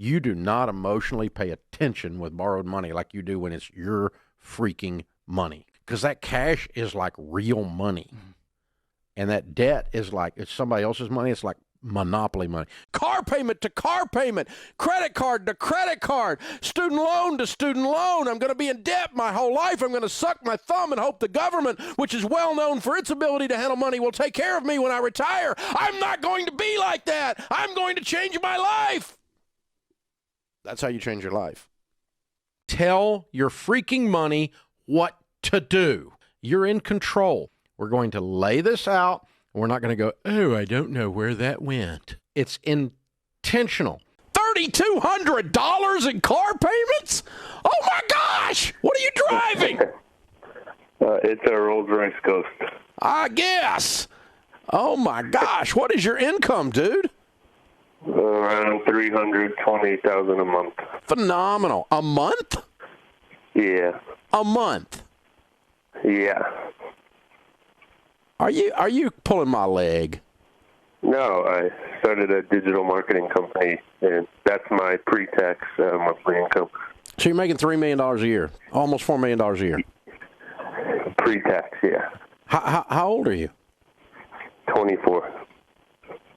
You do not emotionally pay attention with borrowed money like you do when it's your freaking money. Because that cash is like real money. And that debt is like, it's somebody else's money. It's like monopoly money. Car payment to car payment, credit card to credit card, student loan to student loan. I'm going to be in debt my whole life. I'm going to suck my thumb and hope the government, which is well known for its ability to handle money, will take care of me when I retire. I'm not going to be like that. I'm going to change my life. That's how you change your life. Tell your freaking money what to do. You're in control. We're going to lay this out. We're not going to go, oh, I don't know where that went. It's intentional. $3,200 in car payments? Oh, my gosh. What are you driving? It's a Rolls-Royce Ghost. I guess. Oh, my gosh. What is your income, dude? Around $320,000 a month. Phenomenal. A month? Yeah. A month? Yeah. Are you pulling my leg? No, I started a digital marketing company, and that's my pre-tax monthly income. So you're making $3 million a year, almost $4 million a year. Pre-tax, yeah. How old are you? 24.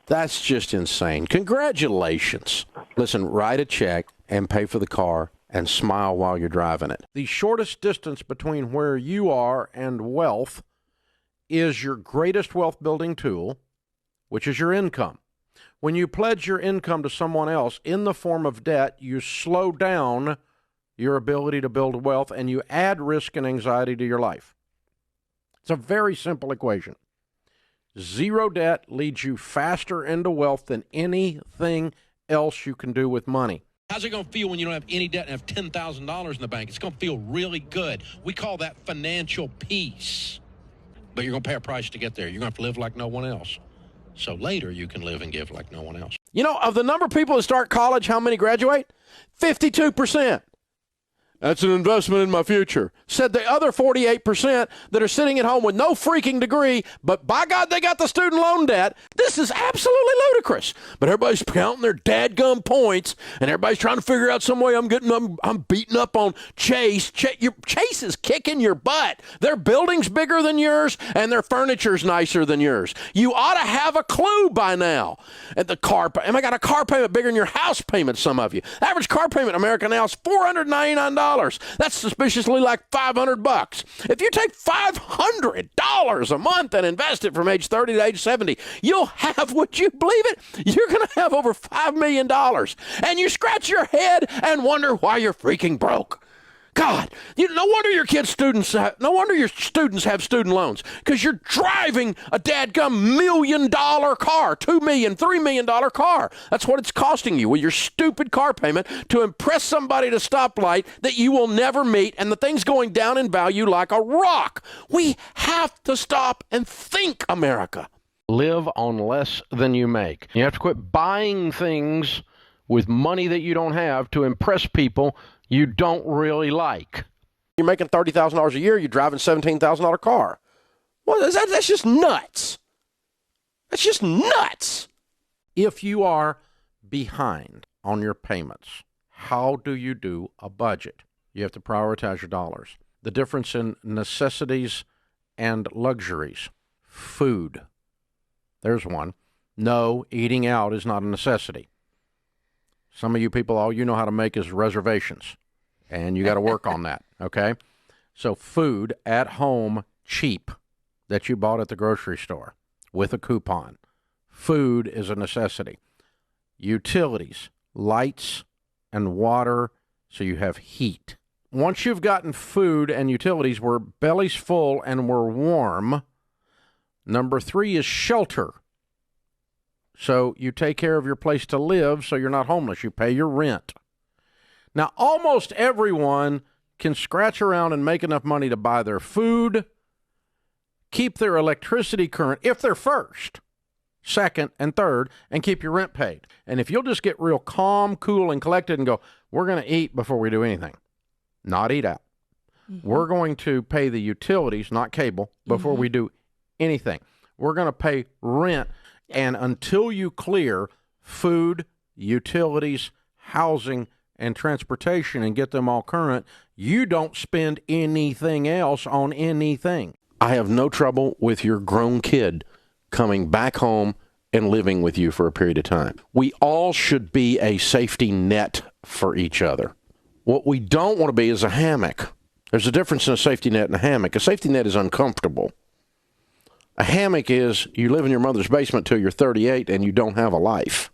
That's just insane. Congratulations. Listen, write a check and pay for the car and smile while you're driving it. The shortest distance between where you are and wealth is your greatest wealth building tool, which is your income. When you pledge your income to someone else in the form of debt, you slow down your ability to build wealth and you add risk and anxiety to your life. It's a very simple equation. Zero debt leads you faster into wealth than anything else you can do with money. How's it going to feel when you don't have any debt and have $10,000 in the bank? It's going to feel really good. We call that financial peace. But you're going to pay a price to get there. You're going to have to live like no one else. So later you can live and give like no one else. You know, of the number of people that start college, how many graduate? 52%. That's an investment in my future. Said the other 48% that are sitting at home with no freaking degree, but by God, they got the student loan debt. This is absolutely ludicrous. But everybody's counting their dadgum points, and everybody's trying to figure out some way I'm beating up on Chase. Chase is kicking your butt. Their building's bigger than yours, and their furniture's nicer than yours. You ought to have a clue by now. And the car payment, I got a car payment bigger than your house payment, some of you. Average car payment in America now is $499. That's suspiciously like $500. If you take $500 a month and invest it from age 30 to age 70, you'll have, would you believe it? You're going to have over $5 million. And you scratch your head and wonder why you're freaking broke. God, no wonder your students have student loans, because you're driving a dadgum $1 million car, $2 million, $3 million car. That's what it's costing you with your stupid car payment to impress somebody at a stoplight that you will never meet, and the thing's going down in value like a rock. We have to stop and think, America. Live on less than you make. You have to quit buying things with money that you don't have to impress people you don't really like. You're making $30,000 a year, you're driving a $17,000 car. Well, that's just nuts. That's just nuts. If you are behind on your payments, how do you do a budget? You have to prioritize your dollars. The difference in necessities and luxuries. Food. There's one. No, eating out is not a necessity. Some of you people, all you know how to make is reservations, and you got to work on that, okay? So food at home, cheap, that you bought at the grocery store with a coupon. Food is a necessity. Utilities, lights and water, so you have heat. Once you've gotten food and utilities, we're bellies full and we're warm. Number 3 is shelter. So you take care of your place to live so you're not homeless. You pay your rent. Now, almost everyone can scratch around and make enough money to buy their food, keep their electricity current if they're first, second, and third, and keep your rent paid. And if you'll just get real calm, cool, and collected and go, we're going to eat before we do anything, not eat out. Mm-hmm. We're going to pay the utilities, not cable, before we do anything. We're going to pay rent. And until you clear food, utilities, housing, and transportation and get them all current, you don't spend anything else on anything. I have no trouble with your grown kid coming back home and living with you for a period of time. We all should be a safety net for each other. What we don't want to be is a hammock. There's a difference in a safety net and a hammock. A safety net is uncomfortable. A hammock is you live in your mother's basement till you're 38 and you don't have a life.